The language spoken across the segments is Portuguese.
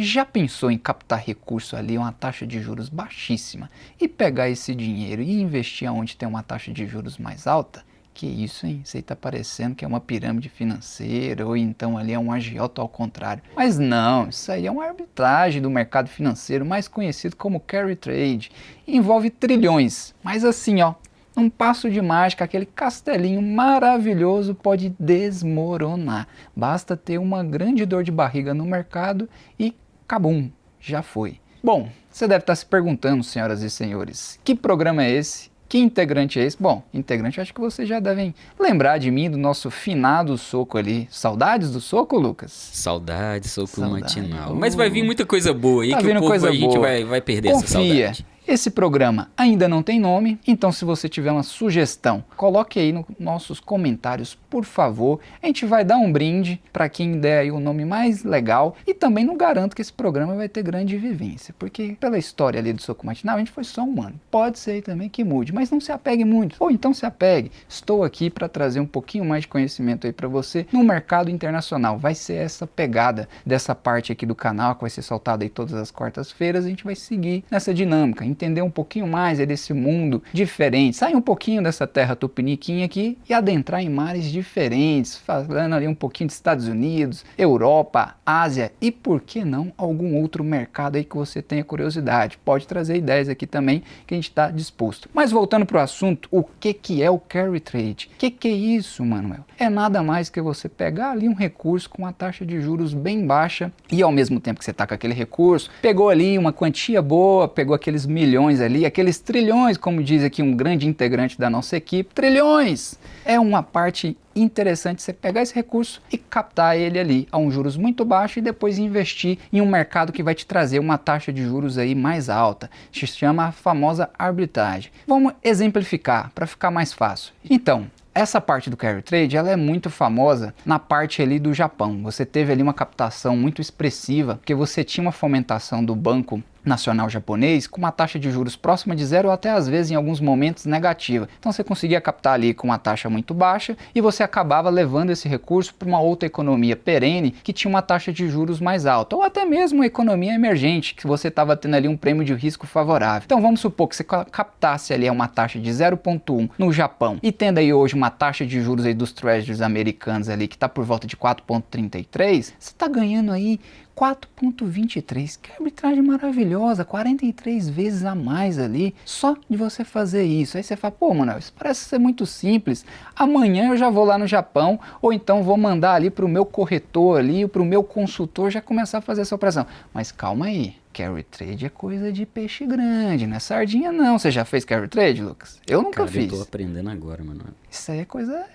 já pensou em captar recurso ali, uma taxa de juros baixíssima, e pegar esse dinheiro e investir onde tem uma taxa de juros mais alta? Que isso, hein? Isso aí tá parecendo que é uma pirâmide financeira, ou então ali é um agiota ao contrário. Mas não, isso aí é uma arbitragem do mercado financeiro, mais conhecido como carry trade. Envolve trilhões, mas assim, ó, num passo de mágica, aquele castelinho maravilhoso pode desmoronar. Basta ter uma grande dor de barriga no mercado e cabum, já foi. Bom, você deve estar se perguntando, senhoras e senhores, que programa é esse? Que integrante é esse? Bom, integrante, acho que vocês já devem lembrar de mim, do nosso finado Soco ali. Saudades do Soco, Lucas? Saudade, Soco Saudade. matinal. Mas vai vir muita coisa boa aí Tá que vindo o povo, coisa a gente boa. vai perder Confia. essa saudade. Esse programa ainda não tem nome, então se você tiver uma sugestão, coloque aí nos nossos comentários, por favor. A gente vai dar um brinde para quem der aí o nome mais legal e também não garanto que esse programa vai ter grande vivência, porque pela história ali do Soco Matinal a gente foi só um ano. Pode ser aí também que mude, mas não se apegue muito, ou então se apegue. Estou aqui para trazer um pouquinho mais de conhecimento aí para você no mercado internacional. Vai ser essa pegada dessa parte aqui do canal que vai ser soltada aí todas as quartas-feiras. A gente vai seguir nessa dinâmica, entender um pouquinho mais desse mundo diferente, sair um pouquinho dessa terra tupiniquim aqui e adentrar em mares diferentes, falando ali um pouquinho de Estados Unidos, Europa, Ásia e por que não algum outro mercado aí que você tenha curiosidade. Pode trazer ideias aqui também que a gente está disposto. Mas voltando para o assunto, o que é o carry trade? O que é isso, Manuel? É nada mais que você pegar ali um recurso com uma taxa de juros bem baixa e ao mesmo tempo que você está com aquele recurso, pegou ali uma quantia boa, pegou aqueles milhões ali, aqueles trilhões, como diz aqui um grande integrante da nossa equipe, trilhões! É uma parte interessante você pegar esse recurso e captar ele ali a um juros muito baixo e depois investir em um mercado que vai te trazer uma taxa de juros aí mais alta. Se chama a famosa arbitragem. Vamos exemplificar para ficar mais fácil. Então, essa parte do carry trade, ela é muito famosa na parte ali do Japão. Você teve ali uma captação muito expressiva, porque você tinha uma fomentação do Banco Nacional Japonês com uma taxa de juros próxima de zero ou até às vezes em alguns momentos negativa. Então você conseguia captar ali com uma taxa muito baixa e você acabava levando esse recurso para uma outra economia perene que tinha uma taxa de juros mais alta, ou até mesmo uma economia emergente que você estava tendo ali um prêmio de risco favorável. Então vamos supor que você captasse ali uma taxa de 0,1 no Japão e tendo aí hoje uma taxa de juros aí dos treasuries americanos ali que está por volta de 4,33, você está ganhando aí 4,23, que arbitragem maravilhosa, 43 vezes a mais ali, só de você fazer isso. Aí você fala, pô, Manuel, isso parece ser muito simples, amanhã eu já vou lá no Japão, ou então vou mandar ali para o meu corretor ali, para o meu consultor já começar a fazer essa operação. Mas calma aí, carry trade é coisa de peixe grande, não é sardinha não. Você já fez carry trade, Lucas? Eu nunca fiz. Eu tô aprendendo agora, mano. Isso aí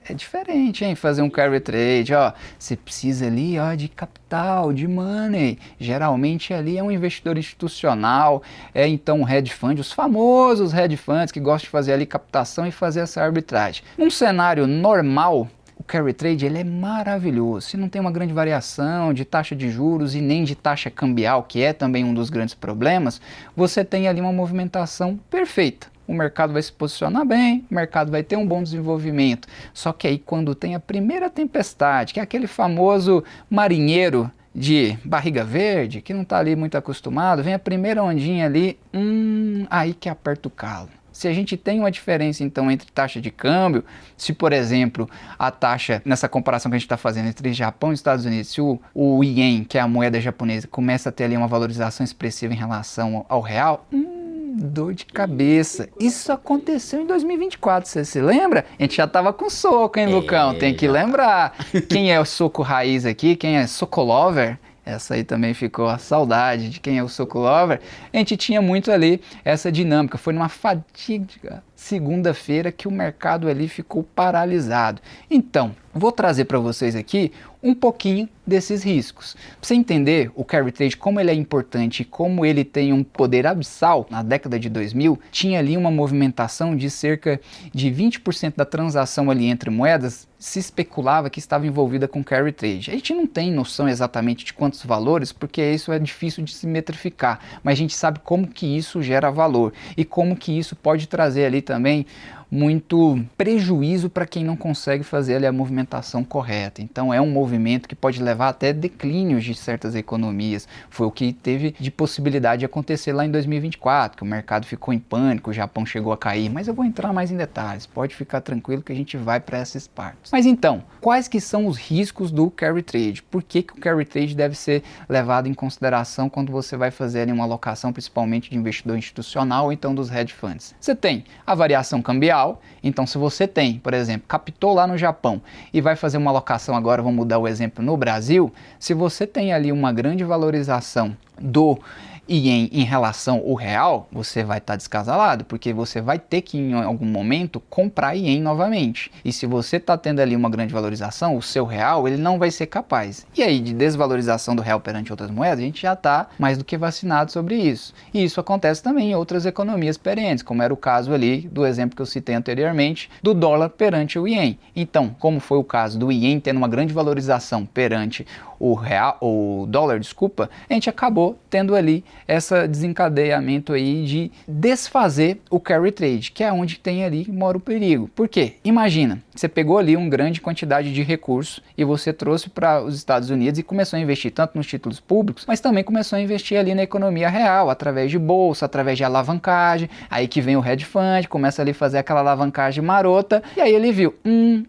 é diferente, hein? Fazer um carry trade, ó. Você precisa ali, ó, de capital, de money. Geralmente ali é um investidor institucional, é então um hedge fund, os famosos hedge funds que gostam de fazer ali captação e fazer essa arbitragem. Num cenário normal, o carry trade ele é maravilhoso, se não tem uma grande variação de taxa de juros e nem de taxa cambial, que é também um dos grandes problemas, você tem ali uma movimentação perfeita. O mercado vai se posicionar bem, o mercado vai ter um bom desenvolvimento. Só que aí quando tem a primeira tempestade, que é aquele famoso marinheiro de barriga verde, que não está ali muito acostumado, vem a primeira ondinha ali, aí que aperta o calo. Se a gente tem uma diferença, então, entre taxa de câmbio, se, por exemplo, a taxa, nessa comparação que a gente está fazendo entre Japão e Estados Unidos, se o ien, que é a moeda japonesa, começa a ter ali uma valorização expressiva em relação ao real, dor de cabeça. Isso aconteceu em 2024, você se lembra? A gente já tava com soco, hein, Lucão? Tem que lembrar. Quem é o soco raiz aqui? Quem é soco lover? Essa aí também ficou a saudade de quem é o soco lover. A gente tinha muito ali essa dinâmica. Foi numa fatídica segunda-feira que o mercado ali ficou paralisado. Então, vou trazer para vocês aqui um pouquinho desses riscos. Para você entender o carry trade, como ele é importante e como ele tem um poder abissal, na década de 2000, tinha ali uma movimentação de cerca de 20% da transação ali entre moedas se especulava que estava envolvida com carry trade. A gente não tem noção exatamente de quantos valores, porque isso é difícil de se metrificar, mas a gente sabe como que isso gera valor e como que isso pode trazer ali também muito prejuízo para quem não consegue fazer ali a movimentação correta. Então é um movimento que pode levar até declínios de certas economias. Foi o que teve de possibilidade de acontecer lá em 2024, que o mercado ficou em pânico, o Japão chegou a cair, mas eu vou entrar mais em detalhes, pode ficar tranquilo que a gente vai para essas partes. Mas então, quais que são os riscos do carry trade? Por que que o carry trade deve ser levado em consideração quando você vai fazer ali uma alocação, principalmente de investidor institucional ou então dos hedge funds? Você tem a variação cambial, então se você tem, por exemplo, captou lá no Japão e vai fazer uma alocação agora, vamos mudar o exemplo no Brasil, se você tem ali uma grande valorização do ien em relação ao real, você vai estar descasalado, porque você vai ter que em algum momento comprar ien novamente. E se você está tendo ali uma grande valorização, o seu real ele não vai ser capaz. E aí de desvalorização do real perante outras moedas, a gente já está mais do que vacinado sobre isso. E isso acontece também em outras economias perentes, como era o caso ali do exemplo que eu citei anteriormente, do dólar perante o ien. Então, como foi o caso do ien tendo uma grande valorização perante o real, o dólar, desculpa, a gente acabou tendo ali esse desencadeamento aí de desfazer o carry trade, que é onde tem ali que mora o perigo. Por quê? Imagina, você pegou ali uma grande quantidade de recursos e você trouxe para os Estados Unidos e começou a investir tanto nos títulos públicos, mas também começou a investir ali na economia real, através de bolsa, através de alavancagem, aí que vem o hedge fund, começa ali a fazer aquela alavancagem marota, e aí ele viu,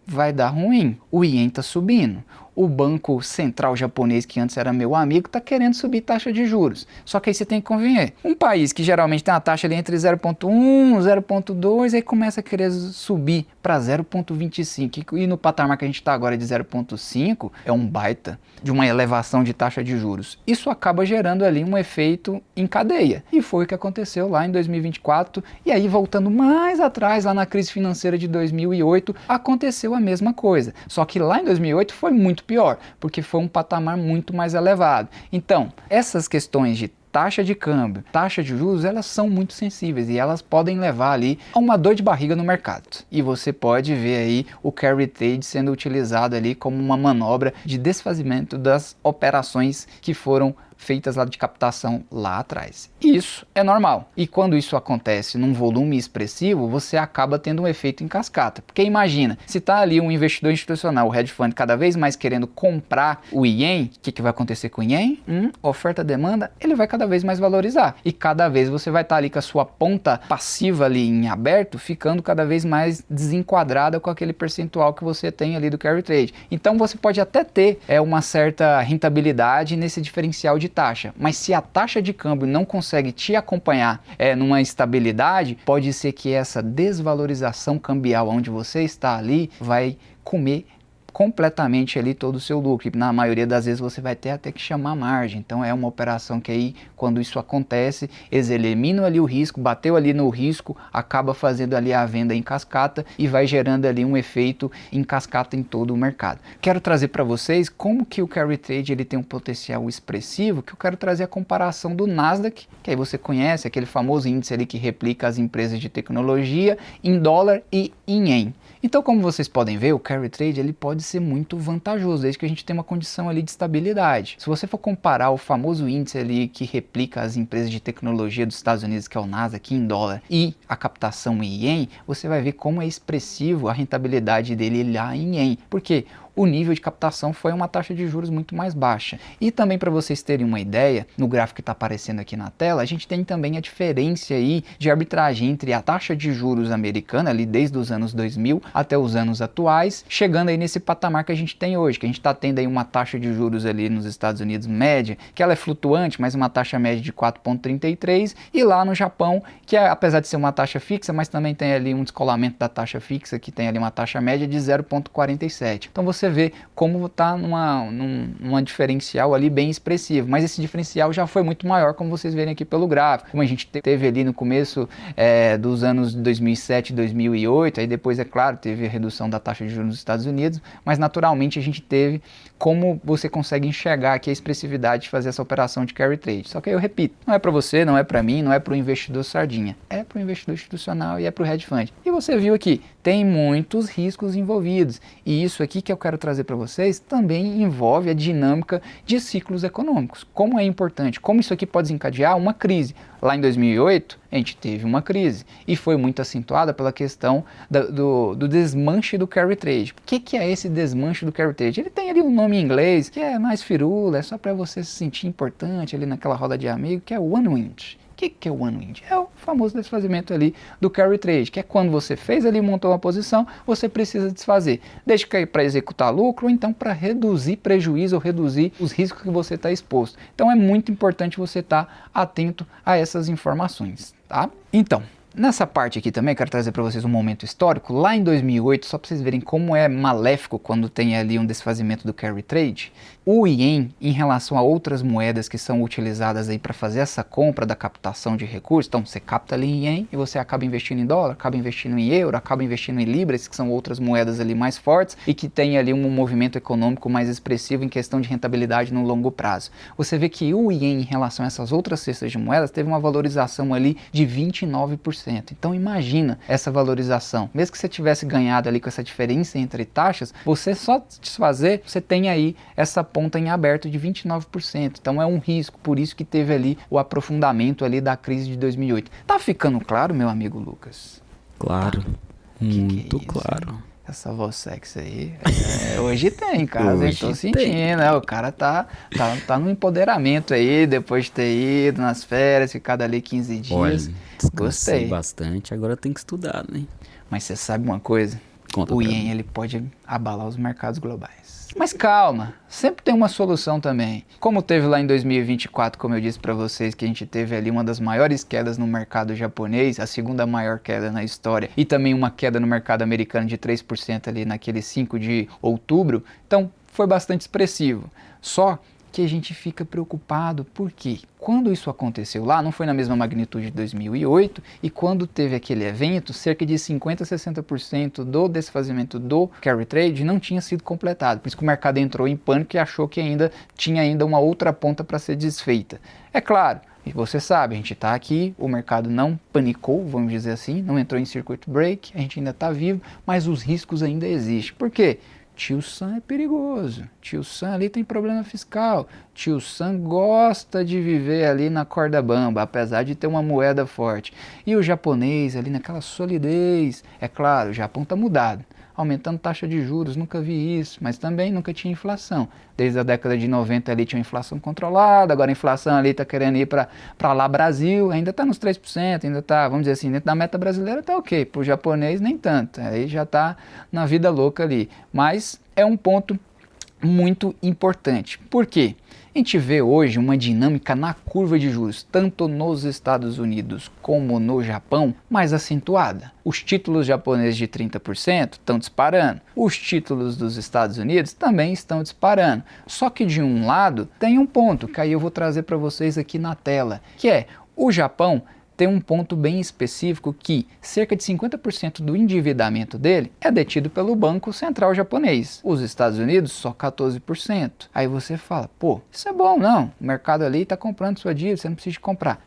vai dar ruim, o ien tá subindo. O Banco Central japonês, que antes era meu amigo, está querendo subir taxa de juros. Só que aí você tem que convencer. Um país que geralmente tem uma taxa ali entre 0,1 e 0,2, aí começa a querer subir para 0,25. E no patamar que a gente está agora de 0,5, é um baita de uma elevação de taxa de juros. Isso acaba gerando ali um efeito em cadeia. E foi o que aconteceu lá em 2024. E aí, voltando mais atrás, lá na crise financeira de 2008, aconteceu a mesma coisa. Só que lá em 2008 foi muito pior, porque foi um patamar muito mais elevado. Então, essas questões de taxa de câmbio, taxa de juros, elas são muito sensíveis e elas podem levar ali a uma dor de barriga no mercado. E você pode ver aí o carry trade sendo utilizado ali como uma manobra de desfazimento das operações que foram feitas lá de captação lá atrás. Isso é normal. E quando isso acontece num volume expressivo, você acaba tendo um efeito em cascata. Porque imagina, se está ali um investidor institucional, o hedge fund, cada vez mais querendo comprar o ien, o que vai acontecer com o ien? Oferta-demanda, ele vai cada vez mais valorizar. E cada vez você vai estar ali com a sua ponta passiva ali em aberto, ficando cada vez mais desenquadrada com aquele percentual que você tem ali do carry trade. Então você pode até ter uma certa rentabilidade nesse diferencial de taxa, mas se a taxa de câmbio não consegue te acompanhar numa estabilidade, pode ser que essa desvalorização cambial onde você está ali vai comer completamente ali todo o seu lucro, e na maioria das vezes você vai ter até que chamar margem. Então é uma operação que aí, quando isso acontece, eles eliminam ali o risco, bateu ali no risco, acaba fazendo ali a venda em cascata e vai gerando ali um efeito em cascata em todo o mercado. Quero trazer para vocês como que o carry trade ele tem um potencial expressivo, que eu quero trazer a comparação do Nasdaq, que aí você conhece, aquele famoso índice ali que replica as empresas de tecnologia em dólar e em ien. Então, como vocês podem ver, o carry trade ele pode ser muito vantajoso, desde que a gente tenha uma condição ali de estabilidade. Se você for comparar o famoso índice ali que replica as empresas de tecnologia dos Estados Unidos, que é o Nasdaq, em dólar, e a captação em ien, você vai ver como é expressivo a rentabilidade dele lá em ien. Por quê? O nível de captação foi uma taxa de juros muito mais baixa. E também para vocês terem uma ideia, no gráfico que está aparecendo aqui na tela, a gente tem também a diferença aí de arbitragem entre a taxa de juros americana, ali desde os anos 2000 até os anos atuais, chegando aí nesse patamar que a gente tem hoje, que a gente está tendo aí uma taxa de juros ali nos Estados Unidos média, que ela é flutuante, mas uma taxa média de 4,33, e lá no Japão, que apesar de ser uma taxa fixa, mas também tem ali um descolamento da taxa fixa, que tem ali uma taxa média de 0,47. Então você vê como está numa diferencial ali bem expressivo, mas esse diferencial já foi muito maior, como vocês verem aqui pelo gráfico, como a gente teve ali no começo dos anos 2007 e 2008, aí depois, é claro, teve a redução da taxa de juros nos Estados Unidos, mas naturalmente a gente teve como você consegue enxergar aqui a expressividade de fazer essa operação de carry trade. Só que eu repito, não é para você, não é para mim, não é para o investidor sardinha, é para o investidor institucional e é para o hedge fund. E você viu aqui, tem muitos riscos envolvidos, e isso aqui que eu quero quero trazer para vocês também envolve a dinâmica de ciclos econômicos. Como é importante, como isso aqui pode desencadear uma crise. Lá em 2008, a gente teve uma crise e foi muito acentuada pela questão do desmanche do carry trade. O que é esse desmanche do carry trade? Ele tem ali um nome em inglês que é mais firula, é só para você se sentir importante ali naquela roda de amigo, que é o one wind. O que é o one wind? É o famoso desfazimento ali do carry trade, que é quando você fez ali, montou uma posição, você precisa desfazer. Deixa cair para executar lucro ou então para reduzir prejuízo ou reduzir os riscos que você está exposto. Então é muito importante você estar atento a essas informações, tá? Então, nessa parte aqui também, quero trazer para vocês um momento histórico. Lá em 2008, só para vocês verem como é maléfico quando tem ali um desfazimento do carry trade, o ien, em relação a outras moedas que são utilizadas aí para fazer essa compra da captação de recursos, então você capta ali em ien e você acaba investindo em dólar, acaba investindo em euro, acaba investindo em libras, que são outras moedas ali mais fortes e que tem ali um movimento econômico mais expressivo em questão de rentabilidade no longo prazo. Você vê que o ien, em relação a essas outras cestas de moedas, teve uma valorização ali de 29%. Então imagina essa valorização. Mesmo que você tivesse ganhado ali com essa diferença entre taxas, você só desfazer, você tem aí essa ponta em aberto de 29%. Então é um risco, por isso que teve ali o aprofundamento ali da crise de 2008. Tá ficando claro, meu amigo Lucas? Claro, muito que é isso, claro. Essa voz sexy aí, hoje tem, cara, eu tô Hoje sentindo, tem. né? O cara tá no empoderamento aí, depois de ter ido nas férias, ficado ali 15 dias. Olha, descansei Gostei. bastante, agora tem que estudar, né? Mas você sabe uma coisa? Conta O pra ien mim. ele pode abalar os mercados globais. Mas calma, sempre tem uma solução também. Como teve lá em 2024, como eu disse para vocês, que a gente teve ali uma das maiores quedas no mercado japonês, a segunda maior queda na história, e também uma queda no mercado americano de 3% ali naquele 5 de outubro. Então, foi bastante expressivo. Só que a gente fica preocupado, porque quando isso aconteceu lá, não foi na mesma magnitude de 2008, e quando teve aquele evento, cerca de 50% a 60% do desfazimento do carry trade não tinha sido completado. Por isso que o mercado entrou em pânico e achou que tinha uma outra ponta para ser desfeita. É claro, e você sabe, a gente está aqui, o mercado não panicou, vamos dizer assim, não entrou em circuit break, a gente ainda está vivo, mas os riscos ainda existem. Por quê? Tio Sam é perigoso, tio Sam ali tem problema fiscal, tio Sam gosta de viver ali na corda bamba, apesar de ter uma moeda forte. E o japonês ali naquela solidez, é claro, o Japão está mudado, aumentando taxa de juros, nunca vi isso, mas também nunca tinha inflação. Desde a década de 90 ali tinha uma inflação controlada, agora a inflação ali está querendo ir para lá Brasil, ainda está nos 3%, ainda está, vamos dizer assim, dentro da meta brasileira está ok, para o japonês nem tanto, aí já está na vida louca ali. Mas é um ponto muito importante. Por quê? A gente vê hoje uma dinâmica na curva de juros, tanto nos Estados Unidos como no Japão, mais acentuada. Os títulos japoneses de 30% estão disparando, os títulos dos Estados Unidos também estão disparando. Só que de um lado tem um ponto, que aí eu vou trazer para vocês aqui na tela, que é o Japão tem um ponto bem específico que cerca de 50% do endividamento dele é detido pelo Banco Central japonês. Os Estados Unidos, só 14%. Aí você fala, pô, isso é bom, não. O mercado ali está comprando sua dívida, você não precisa de comprar.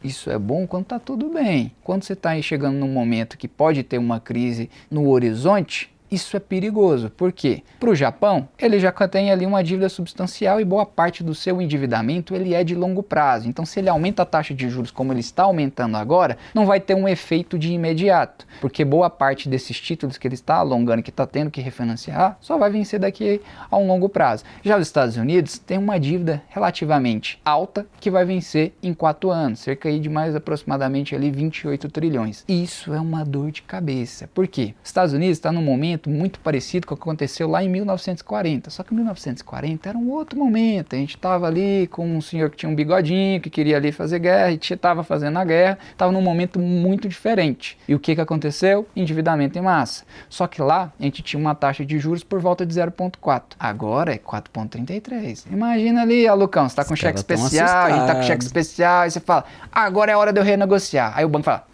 Isso é bom quando está tudo bem. Quando você está chegando num momento que pode ter uma crise no horizonte, isso é perigoso. Por quê? Para o Japão, ele já tem ali uma dívida substancial e boa parte do seu endividamento ele é de longo prazo. Então, se ele aumenta a taxa de juros como ele está aumentando agora, não vai ter um efeito de imediato, porque boa parte desses títulos que ele está alongando, que está tendo que refinanciar, só vai vencer daqui a um longo prazo. Já os Estados Unidos tem uma dívida relativamente alta que vai vencer em 4 anos, cerca de mais aproximadamente ali 28 trilhões. Isso é uma dor de cabeça. Por quê? Os Estados Unidos está num momento muito parecido com o que aconteceu lá em 1940, só que 1940 era um outro momento, a gente estava ali com um senhor que tinha um bigodinho, que queria ali fazer guerra, e estava fazendo a guerra, estava num momento muito diferente. E o que aconteceu? Endividamento em massa. Só que lá a gente tinha uma taxa de juros por volta de 0,4. Agora é 4,33. Imagina ali, ó, Lucão, você está com cheque especial, a gente está com cheque especial, e você fala, agora é hora de eu renegociar. Aí o banco fala,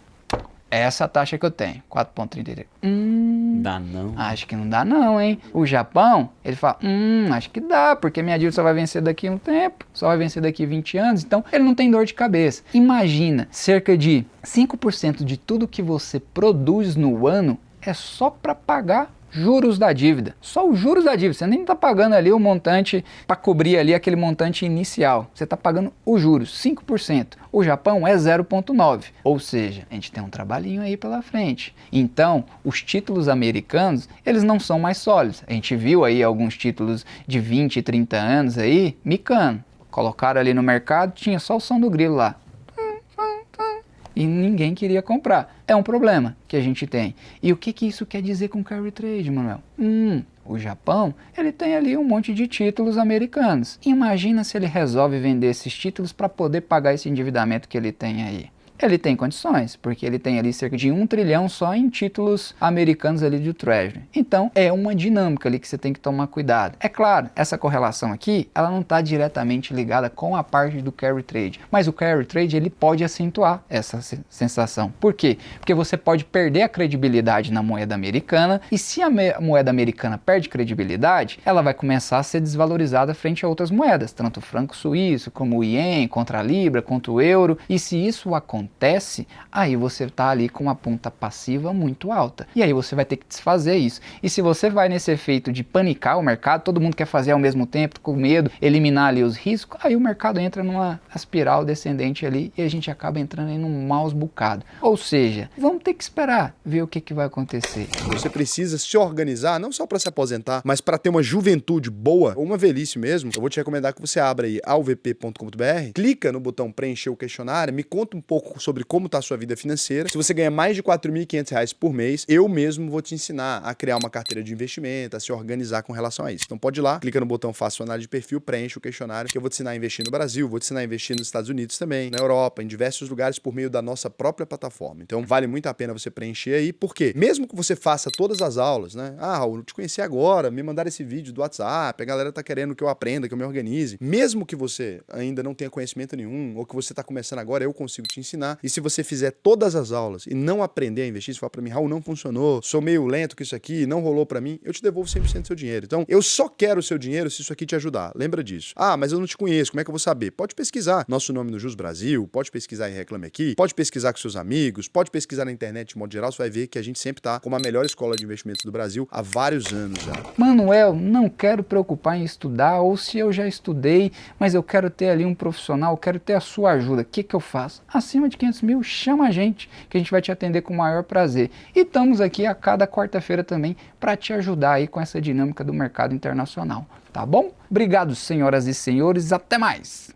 essa taxa que eu tenho, 4,33. Dá não. Acho que não dá não, hein? O Japão, ele fala, acho que dá, porque minha dívida só vai vencer daqui a um tempo, só vai vencer daqui a 20 anos, então ele não tem dor de cabeça. Imagina, cerca de 5% de tudo que você produz no ano é só para pagar juros da dívida. Só os juros da dívida. Você nem está pagando ali o montante para cobrir ali aquele montante inicial. Você está pagando os juros, 5%. O Japão é 0,9%. Ou seja, a gente tem um trabalhinho aí pela frente. Então, os títulos americanos, eles não são mais sólidos. A gente viu aí alguns títulos de 20, 30 anos aí, micando. Colocaram ali no mercado, tinha só o som do grilo lá. E ninguém queria comprar. É um problema que a gente tem. E o que isso quer dizer com carry trade, Manuel? O Japão, ele tem ali um monte de títulos americanos. Imagina se ele resolve vender esses títulos para poder pagar esse endividamento que ele tem aí. Ele tem condições, porque ele tem ali cerca de 1 trilhão só em títulos americanos ali de Treasury. Então, é uma dinâmica ali que você tem que tomar cuidado. É claro, essa correlação aqui, ela não está diretamente ligada com a parte do carry trade, mas o carry trade, ele pode acentuar essa sensação. Por quê? Porque você pode perder a credibilidade na moeda americana, e se a moeda americana perde credibilidade, ela vai começar a ser desvalorizada frente a outras moedas, tanto o franco suíço, como o iene, contra a libra, contra o euro, e se isso acontece, aí você está ali com uma ponta passiva muito alta. E aí você vai ter que desfazer isso. E se você vai nesse efeito de panicar o mercado, todo mundo quer fazer ao mesmo tempo, com medo, eliminar ali os riscos, aí o mercado entra numa espiral descendente ali e a gente acaba entrando em um maus bocado. Ou seja, vamos ter que esperar, ver o que vai acontecer. Você precisa se organizar, não só para se aposentar, mas para ter uma juventude boa, ou uma velhice mesmo. Eu vou te recomendar que você abra aí alvp.com.br, clica no botão preencher o questionário, me conta um pouco sobre como está a sua vida financeira. Se você ganha mais de R$ 4.500 por mês, eu mesmo vou te ensinar a criar uma carteira de investimento, a se organizar com relação a isso. Então pode ir lá, clica no botão faça sua análise de perfil, preenche o questionário, que eu vou te ensinar a investir no Brasil, vou te ensinar a investir nos Estados Unidos também, na Europa, em diversos lugares por meio da nossa própria plataforma. Então vale muito a pena você preencher aí, porque mesmo que você faça todas as aulas, né? Ah, Raul, eu te conheci agora, me mandaram esse vídeo do WhatsApp, a galera tá querendo que eu aprenda, que eu me organize. Mesmo que você ainda não tenha conhecimento nenhum, ou que você tá começando agora, eu consigo te ensinar. E se você fizer todas as aulas e não aprender a investir, se falar pra mim, Raul, não funcionou, sou meio lento com isso aqui, não rolou pra mim, eu te devolvo 100% do seu dinheiro. Então, eu só quero o seu dinheiro se isso aqui te ajudar. Lembra disso. Ah, mas eu não te conheço, como é que eu vou saber? Pode pesquisar nosso nome no Jus Brasil, pode pesquisar em Reclame Aqui, pode pesquisar com seus amigos, pode pesquisar na internet de modo geral, você vai ver que a gente sempre tá como a melhor escola de investimentos do Brasil há vários anos já. Manuel, não quero preocupar em estudar, ou se eu já estudei, mas eu quero ter ali um profissional, quero ter a sua ajuda. O que eu faço? Acima de 500 mil, chama a gente, que a gente vai te atender com o maior prazer. E estamos aqui a cada quarta-feira também para te ajudar aí com essa dinâmica do mercado internacional, tá bom? Obrigado, senhoras e senhores, até mais!